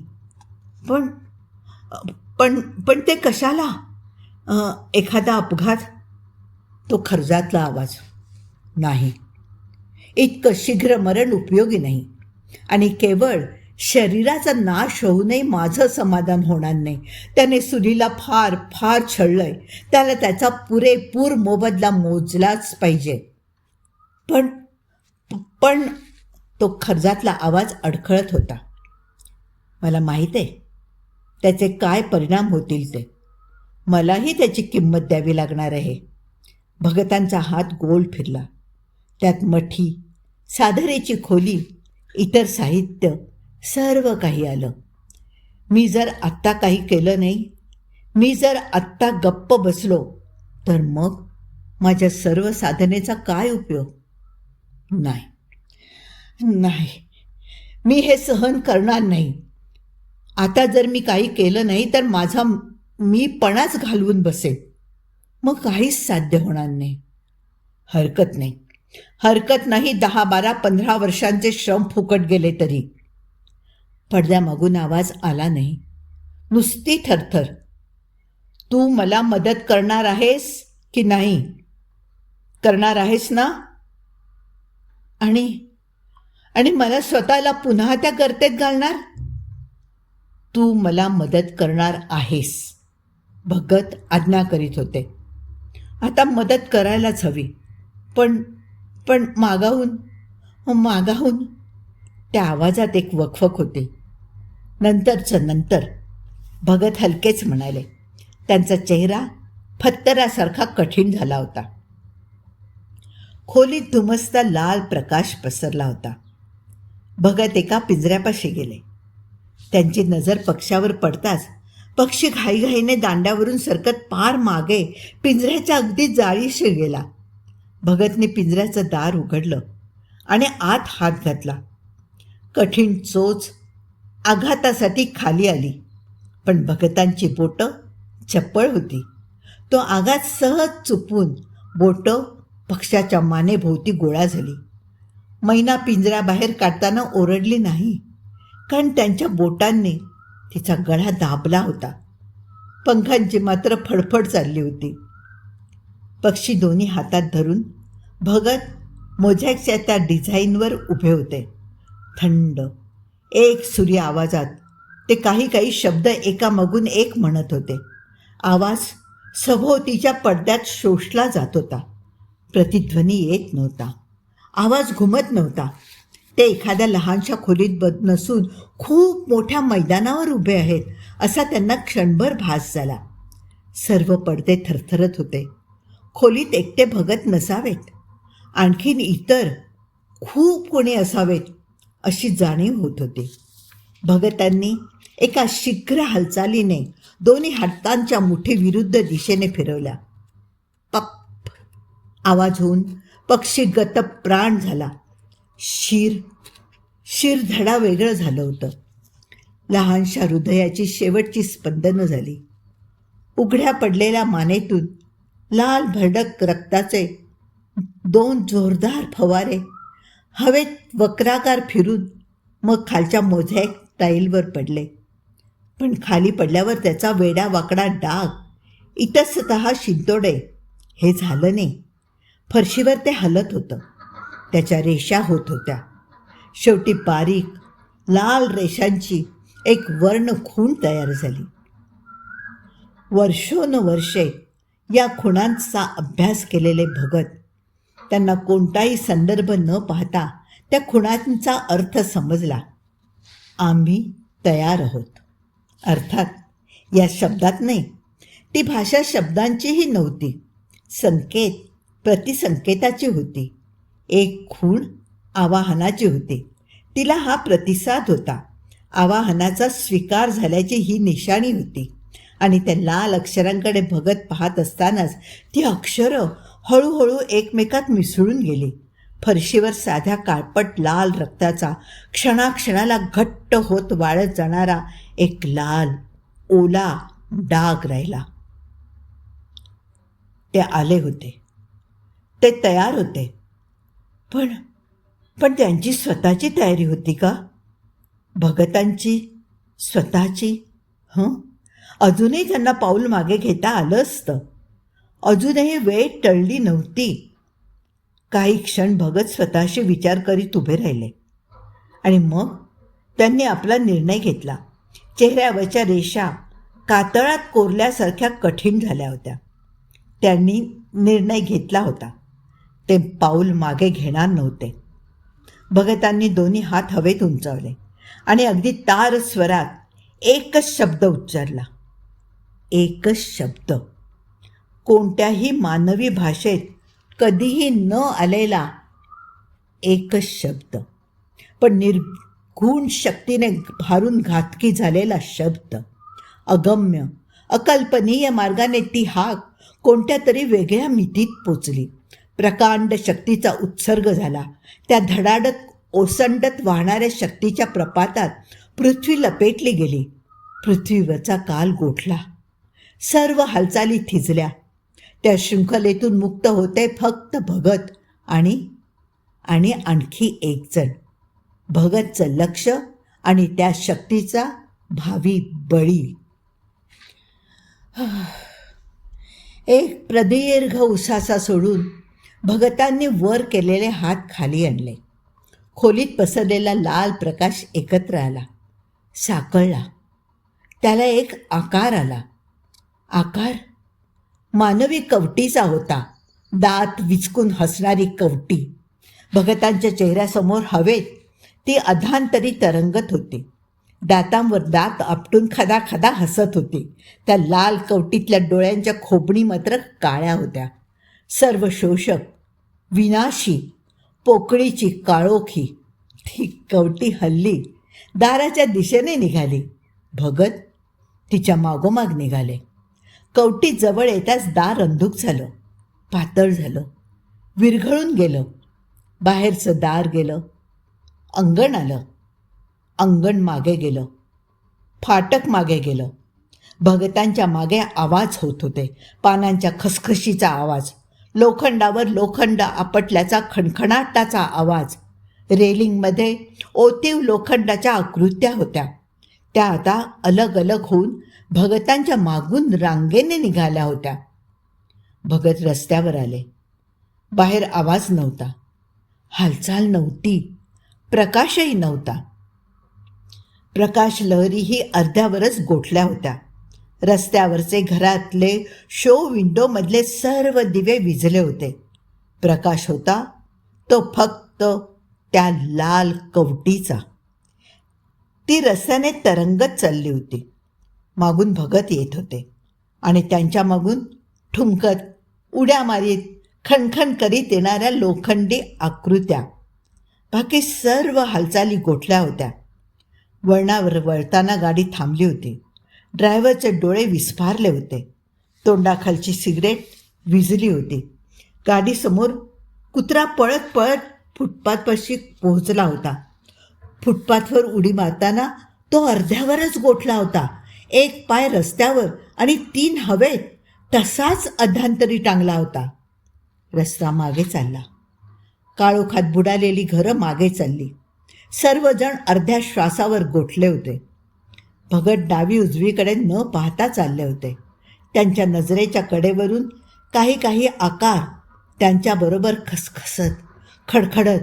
पण ते कशाला? एखादा अपघात? तो खर्जातला आवाज. नाही, इतकं शीघ्र मरण उपयोगी नाही. आणि केवळ शरीराचा नाश होऊनही माझं समाधान होणार नाही. त्याने सुनीला फार फार छळलंय. त्याला त्याचा पुरेपूर मोबदला मोजलाच पाहिजे. पण पण तो खर्जातला आवाज अडखळत होता. मला माहीत आहे त्याचे काय परिणाम होतील ते. मलाही त्याची किंमत द्यावी लागणार आहे. भगतांचा हात गोल फिरला. त्यात मठी, साधरेची खोली, इतर साहित्य, सर्व काही आलं. मी जर आत्ता काही केलं नाही, मी जर आत्ता गप्प बसलो, तर मग माझ्या सर्व साधनेचा काय उपयोग? नाही, मी हे सहन करणार नाही. आता जर मी काही केलं नाही तर माझा मीपणाच घालवून बसेल. मग काहीच साध्य होणार नाही. हरकत नाही 10, 12, 15 वर्षांचे श्रम फुकट गेले तरी. पडद्यामागून आवाज आला नाही, नुसती थरथर. तू मला मदत करणार आहेस की नाही? करणार आहेस ना? आणि मला स्वतःला पुन्हा त्या गर्तेत घालणार? तू मला मदत करणार आहेस, भगत आज्ञा करीत होते. आता मदत करायलाच हवी. पण मागाहून त्या आवाजात एक वखवक होती. नंतर भगत हलकेच म्हणाले. त्यांचा चेहरा फत्तरासारखा कठीण झाला होता. खोलीत धुमसता लाल प्रकाश पसरला होता. भगत एका पिंजऱ्यापाशी गेले. त्यांची नजर पक्ष्यावर पडताच पक्षी घाईघाईने दांड्यावरून सरकत पार मागे पिंजऱ्याच्या अगदी जाळीशी गेला. भगतने पिंजऱ्याचं दार उघडलं आणि आत हात घातला. कठीण चोच आघातासाठी खाली आली, पण भगतांची बोटं चप्पळ होती. तो आघात सहज चुकवून बोटं पक्ष्याच्या मानेभोवती गोळा झाली. मैना पिंजऱ्याबाहेर काढताना ओरडली नाही, कारण त्यांच्या बोटांनी तिचा गळा दाबला होता. पंखांची मात्र फडफड चालली होती. पक्षी दोन्ही हातात धरून भगत मोझॅकच्या त्या डिझाईनवर उभे होते. थंड एक सुरी आवाजात ते काही शब्द एकामागून एक म्हणत होते. आवाज सभोवतीच्या पडद्यात शोषला जात होता. प्रतिध्वनी येत नव्हता. आवाज घुमत नव्हता. ते एखाद्या लहानशा खोलीत नसून खूप मोठ्या मैदानावर उभे आहेत असा त्यांना क्षणभर भास झाला. सर्व पडदे थरथरत होते. खोलीत एकटे भगत नसावेत, आणखीन इतर खूप कोणी असावेत अशी जाणीव होत होती. भगतांनी एका शीघ्र हालचालीने दोन्ही हातांच्या मुठी विरुद्ध दिशेने फिरवल्या. पप आवाज होऊन पक्षी गतप्राण झाला. शिरधडा वेगळं झालं होतं. लहानशा हृदयाची शेवटची स्पंदनं झाली. उघड्या पडलेल्या मानेतून लाल भरडक रक्ताचे 2 जोरदार फवारे हवेत वक्राकार फिरून मग खालच्या मोझॅक टाईलवर पडले. पण खाली पडल्यावर त्याचा वेडा वाकडा डाग, इतस्ततः शिंतोडे, हे झालं नाही. फरशीवर ते हलत होतं. त्याच्या रेषा होत होत्या. शेवटी बारीक लाल रेषांची एक वर्णखूण तयार झाली. वर्षोनवर्षे या खुणांचा अभ्यास केलेले भगत, त्यांना कोणताही संदर्भ न पाहता त्या खुणांचा अर्थ समजला. आम्ही तयार आहोत. अर्थात या शब्दात नाही. ती भाषा शब्दांचीही नव्हती. संकेत प्रतिसंकेताची होती. एक खूण आवाहनाची होती. तिला हा प्रतिसाद होता. आवाहनाचा स्वीकार झाल्याची ही निशाणी होती. आणि त्या लाल अक्षरांकडे भगत पाहत असतानाच ती अक्षरं हळूहळू एकमेकात मिसळून गेली. फरशीवर साध्या काळपट लाल रक्ताचा क्षणाक्षणाला घट्ट होत वाळत जाणारा एक लाल ओला डाग राहिला. ते आले होते. ते तयार होते. पण त्यांची स्वतःची तयारी होती का? भगतांची स्वतःची? अजूनही त्यांना पाऊल मागे घेता आलं असतं. अजूनही वेळ टळली नव्हती. काही क्षण भगत स्वतःशी विचार करीत उभे राहिले आणि मग त्यांनी आपला निर्णय घेतला. चेहऱ्यावरच्या रेषा कातळात कोरल्यासारख्या कठीण झाल्या होत्या. त्यांनी निर्णय घेतला होता. ते पाऊल मागे घेणार नव्हते. भगतांनी दोन्ही हात हवेत उंचावले आणि अगदी तार स्वरात एकच शब्द उच्चारला. एकच शब्द. कोणत्याही मानवी भाषेत कधीही न आलेला एकच शब्द, पण निर्गुण शक्तीने भारून घातकी झालेला शब्द. अगम्य, अकल्पनीय मार्गाने ती हाक कोणत्या तरी वेगळ्या मितीत पोचली. प्रकांड शक्तीचा उत्सर्ग झाला. त्या धडाडत ओसंडत वाहणाऱ्या शक्तीच्या प्रपातात पृथ्वी लपेटली गेली. पृथ्वीवरचा काल गोठला. सर्व हालचाली थिजल्या. त्या शृंखलेतून मुक्त होते फक्त भगत आणि आणखी एक जण. भगतचं लक्ष आणि त्या शक्तीचा भावी बळी. एक प्रदीर्घ उसासा सोडून भगतांनी वर केलेले हात खाली आणले. खोलीत पसरलेला लाल प्रकाश एकत्र आला, साकळला. त्याला एक आकार आला. आकार मानवी कवटीचा होता. दात विचकून हसणारी कवटी. भगतांच्या चेहऱ्यासमोर हवेत ती अधांतरी तरंगत होती. दातांवर दात आपटून खदा खदा हसत होती. त्या लाल कवटीतल्या डोळ्यांच्या खोबणी मात्र काळ्या होत्या. सर्व शोषक, विनाशी, पोकळीची काळोखी. ती कवटी हल्ली दाराच्या दिशेने निघाली. भगत तिच्या मागोमाग निघाले. कवटी जवळ येताच दार अंधुक झालं, पातळ झालं, विरघळून गेलं. बाहेरचं दार गेलं. अंगण आलं. अंगण मागे गेलं. फाटक मागे गेलं. भगतांच्या मागे आवाज होत होते. पानांच्या खसखशीचा आवाज, लोखंडावर लोखंड आपटल्याचा खणखणाटाचा आवाज. रेलिंगमध्ये ओतीव लोखंडाच्या आकृत्या होत्या. त्या आता अलग अलग होऊन भगतांच्या मागून रांगेने निघाल्या होत्या. भगत रस्त्यावर आले. बाहेर आवाज नव्हता, हालचाल नव्हती, प्रकाशही नव्हता. प्रकाश लहरीही अर्ध्यावरच गोठल्या होत्या. रस्त्यावरचे घरातले शो विंडोमधले सर्व दिवे विझले होते. प्रकाश होता तो फक्त त्या लाल कवटीचा. ती रस्त्याने तरंगत चालली होती. मागून भगत येत होते आणि त्यांच्या मागून ठुमकत, उड्या मारीत, खणखण करीत येणाऱ्या लोखंडी आकृत्या. बाकी सर्व हालचाली गोठल्या होत्या. वळणावर वळताना गाडी थांबली होती. ड्रायव्हरचे डोळे विस्फारले होते. तोंडाखालची सिगरेट विझली होती. गाडीसमोर कुत्रा पळत पळत फुटपाथपाशी पोहोचला होता. फुटपाथवर उडी मारताना तो अर्ध्यावरच गोठला होता. एक पाय रस्त्यावर आणि 3 हवेत, तसाच अधांतरी टांगला होता. रस्ता मागे चालला. काळोखात बुडालेली घरं मागे चालली. सर्वजण अर्ध्या श्वासावर गोठले होते. भगत डावी उजवीकडे न पाहता चालले होते. त्यांच्या नजरेच्या कडेवरून काही आकार त्यांच्याबरोबर खसखसत, खडखडत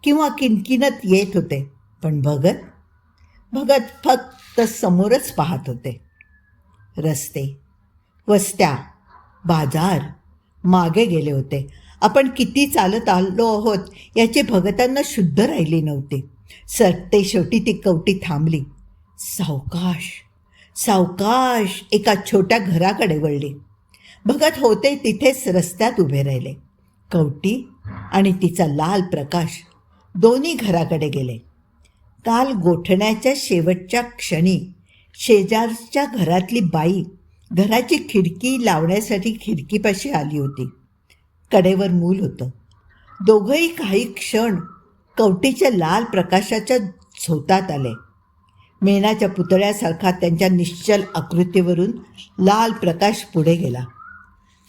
किंवा किणकिणत येत होते. पण भगत फक्त समोरच पाहत होते. रस्ते, वस्त्या, बाजार मागे गेले होते. आपण किती चालत आलो आहोत याची भगतांना शुद्ध राहिली नव्हती. सरते शेवटी ती कवटी थांबली. सावकाश सावकाश एका छोट्या घराकडे वळली. भगत होते तिथेच रस्त्यात उभे राहिले. कवटी आणि तिचा लाल प्रकाश दोन्ही घराकडे गेले. काल गोठण्याच्या शेवटच्या क्षणी शेजारच्या घरातली बाई घराची खिडकी लावण्यासाठी खिडकीपाशी आली होती. कडेवर मूल होतं. दोघंही काही क्षण कवटीच्या लाल प्रकाशाच्या झोतात आले. मेणाच्या पुतळ्यासारखा त्यांच्या निश्चल आकृतीवरून लाल प्रकाश पुढे गेला.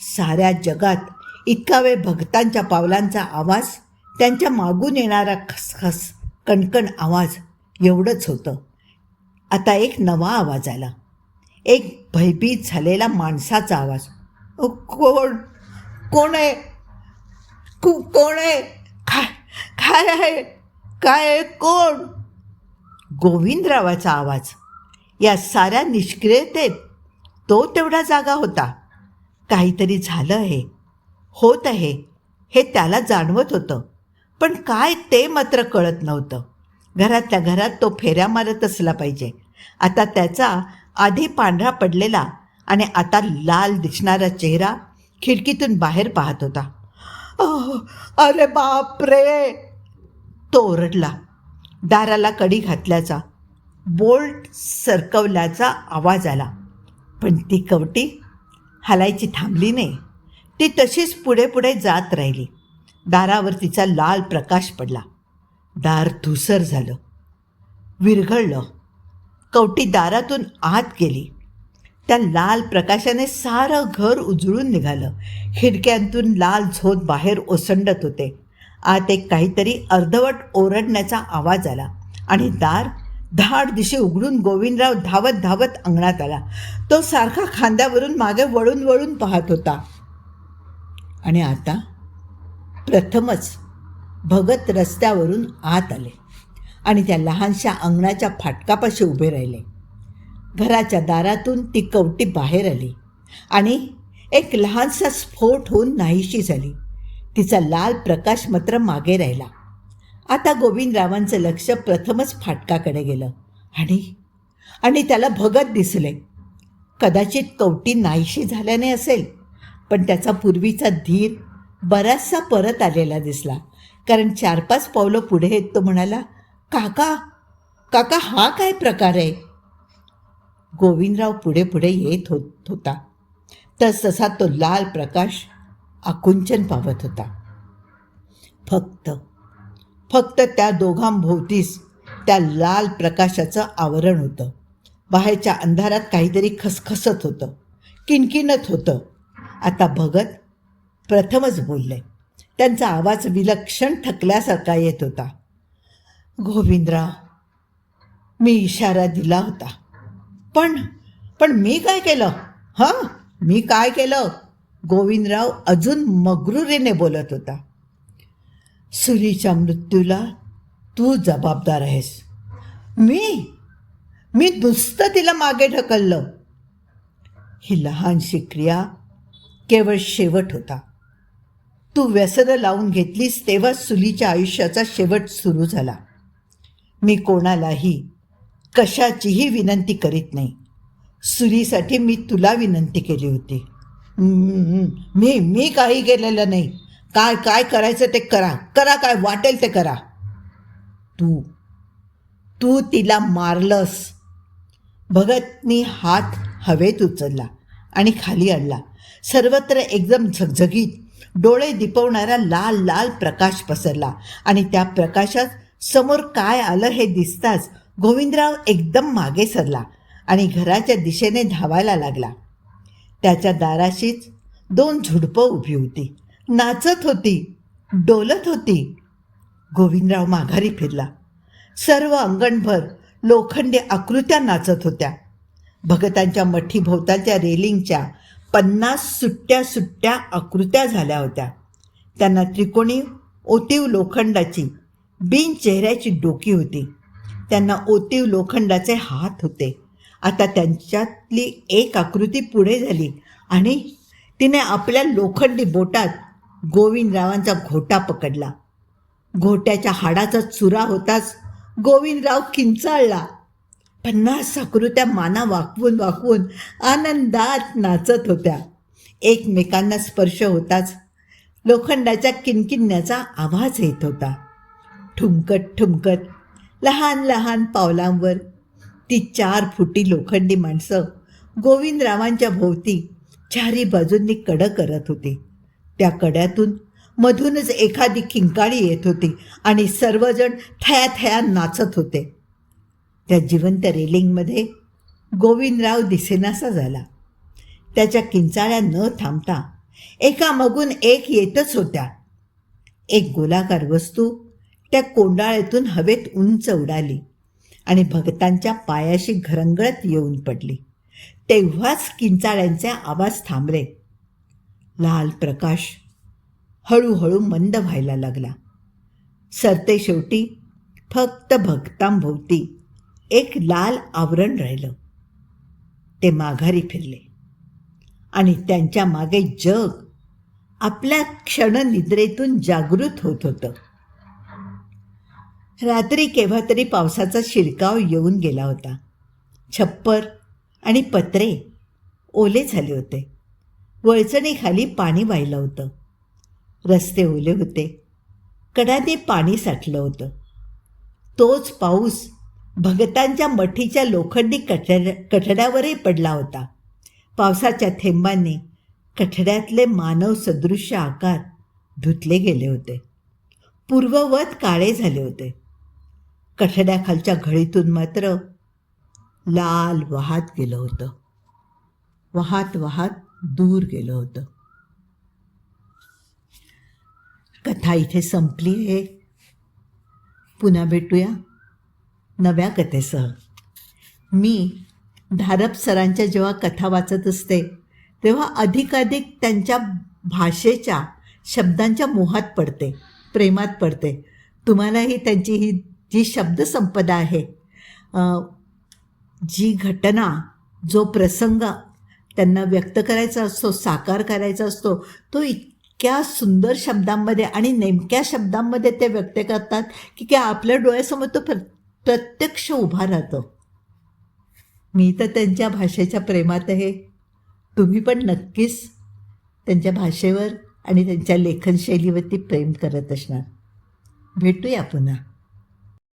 साऱ्या जगात इतका वेळ भगतांच्या पावलांचा आवाज, त्यांच्या मागून येणारा खसखस कणकण आवाज, एवढंच होतं. आता एक नवा आवाज आला. एक भयभीत झालेला माणसाचा आवाज. कोण कोण आहे? कोण आहे? काय काय आहे? काय आहे? कोण? गोविंदरावाचा आवाज. या साऱ्या निष्क्रियतेत तो तेवढा जागा होता. काहीतरी झालं आहे, होत आहे हे त्याला जाणवत होतं, पण काय ते मात्र कळत नव्हतं. घरातल्या घरात तो फेऱ्या मारत असला पाहिजे. आता त्याचा आधी पांढरा पडलेला आणि आता लाल दिसणारा चेहरा खिडकीतून बाहेर पाहत होता. अरे बापरे! तो ओरडला. दाराला कडी घातल्याचा, बोल्ट सरकवल्याचा आवाज आला, पण ती कवटी हालायची थांबली नाही. ती तशीच पुढे पुढे जात राहिली. दारावर तिचा लाल प्रकाश पडला. दार धुसर झालं, विरघळलं. कवटी दारातून आत गेली. त्या लाल प्रकाशाने सारं घर उजळून निघालं. खिडक्यांतून लाल झोत बाहेर ओसंडत होते. आत एक काहीतरी अर्धवट ओरडण्याचा आवाज आला आणि दार धाड दिशे उघडून गोविंदराव धावत धावत अंगणात आला. तो सारखा खांद्यावरून मागे वळून वळून पाहत होता. आणि आता प्रथमच भगत रस्त्यावरून आत आले आणि त्या लहानशा अंगणाच्या फाटकापाशी उभे राहिले. घराच्या दारातून ती कवटी बाहेर आली आणि एक लहानसा स्फोट होऊन नाहीशी झाली. तिचा लाल प्रकाश मात्र मागे राहिला. आता गोविंदरावांचं लक्ष प्रथमच फाटकाकडे गेलं आणि त्याला भगत दिसले. कदाचित कवटी नाहीशी झाल्याने असेल, पण त्याचा पूर्वीचा धीर बराचसा परत आलेला दिसला. कारण 4-5 पावलं पुढे येत तो म्हणाला, काका काका हा काय प्रकार आहे? गोविंदराव पुढे पुढे येत होता. तसा तो लाल प्रकाश आकुंचन पावत होता. फक्त त्या दोघांभोवतीच त्या लाल प्रकाशाचं आवरण होतं. बाहेरच्या अंधारात काहीतरी खसखसत होतं, किणकिणत होतं. आता भगत प्रथमच बोलले. त्यांचा आवाज विलक्षण थकल्यासारखा येत होता. गोविंदराव, मी इशारा दिला होता, पण मी काय केलं? मी काय केलं? गोविंदराव अजून मग्रुरीने बोलत होता. सुरीच्या मृत्यूला तू जबाबदार आहेस. मी नुसतं तिला मागे ढकललं. ही लहानशी क्रिया केवळ शेवट होता. तू व्यसनं लावून घेतलीस तेव्हा सुलीच्या आयुष्याचा शेवट सुरू झाला. मी कोणालाही कशाचीही विनंती करीत नाही. सुलीसाठी मी तुला विनंती केली होती. मी काही केलेलं नाही. काय करायचं ते करा, काय वाटेल ते करा. तू तिला मारलंस. भगतनी हात हवेत उचलला आणि खाली आणला. सर्वत्र एकदम झगझगीत डोळे दिपवणारा लाल लाल प्रकाश पसरला आणि त्या प्रकाशात समोर काय आलं हे दिसताच गोविंदराव एकदम मागे सरला आणि घराच्या दिशेने धावायला लागला. त्याच्या दाराशीच 2 झुडपं उभी होती, नाचत होती, डोलत होती. गोविंदराव माघारी फिरला. सर्व अंगणभर लोखंडी आकृत्या नाचत होत्या. भगतांच्या मठीभोवताच्या रेलिंगच्या 50 सुट्ट्या सुट्ट्या आकृत्या झाल्या होत्या. त्यांना त्रिकोणी ओतीव लोखंडाची बिन चेहऱ्याची डोकी होती. त्यांना ओतीव लोखंडाचे हात होते. आता त्यांच्यातली एक आकृती पुढे झाली आणि तिने आपल्या लोखंडी बोटात गोविंदरावांचा घोटा पकडला. घोट्याच्या हाडाचा चुरा होताच गोविंदराव किंचाळला. 50 आकृत्या माना वाकवून वाकवून आनंदात नाचत होत्या. एकमेकांना स्पर्श होताच लोखंडाच्या किणकिणण्याचा आवाज येत होता. ठुमकत ठुमकत लहान लहान पावलांवर ती 4 फुटी लोखंडी माणसं गोविंदरावांच्या भोवती 4ही बाजूंनी कडं करत होती. त्या कड्यातून मधूनच एखादी किंकाळी येत होती आणि सर्वजण थया थया नाचत होते. त्या जिवंत रेलिंगमध्ये गोविंदराव दिसेनासा झाला. त्याच्या किंचाळ्या न थांबता एकामागून एक येतच होत्या. एक गोलाकार वस्तू त्या कोंडाळ्यातून हवेत उंच उडाली आणि भगतांच्या पायाशी घरंगळत येऊन पडली. तेव्हाच किंचाळ्यांचे आवाज थांबले. लाल प्रकाश हळूहळू मंद व्हायला लागला. सरते शेवटी फक्त भक्तांभोवती एक लाल आवरण राहिलं. ते माघारी फिरले आणि त्यांच्या मागे जग आपल्या क्षणनिद्रेतून जागृत होत होतं. रात्री केव्हा तरी पावसाचा शिडकाव येऊन गेला होता. छप्पर आणि पत्रे ओले झाले होते. वळचणीखाली पाणी वाहिलं होतं. रस्ते ओले होते. कडाने पाणी साठलं होतं. तोच पाऊस भगतांच्या मठीच्या लोखंडी कठड्यावरही पडला होता. पावसाच्या थेंबांनी कठड्यातले मानव सदृश्य आकार धुतले गेले होते. पूर्ववत काळे झाले होते. कठड्याखालच्या घळीतून मात्र लाल वाहत गेलं होतं. वाहत वाहत दूर गेलं होतं. कथा इथे संपली आहे. पुन्हा भेटूया नव्या कथेसह. मी धारप सरांच्या जेव्हा कथा वाचत असते तेव्हा अधिकाधिक त्यांच्या भाषेच्या शब्दांच्या मोहात पडते, प्रेमात पडते. तुम्हालाही त्यांची ही जी शब्दसंपदा आहे, जी घटना, जो प्रसंग त्यांना व्यक्त करायचा असतो, साकार करायचा असतो, तो इतक्या सुंदर शब्दांमध्ये आणि नेमक्या शब्दांमध्ये ते व्यक्त करतात की आपल्या डोळ्यासमोर तो प्रत्यक्ष उभा राहतो. मी तर त्यांच्या भाषेच्या प्रेमात आहे. तुम्ही पण नक्कीच त्यांच्या भाषेवर आणि त्यांच्या लेखनशैलीवरती प्रेम करत असणार. भेटूया पुन्हा.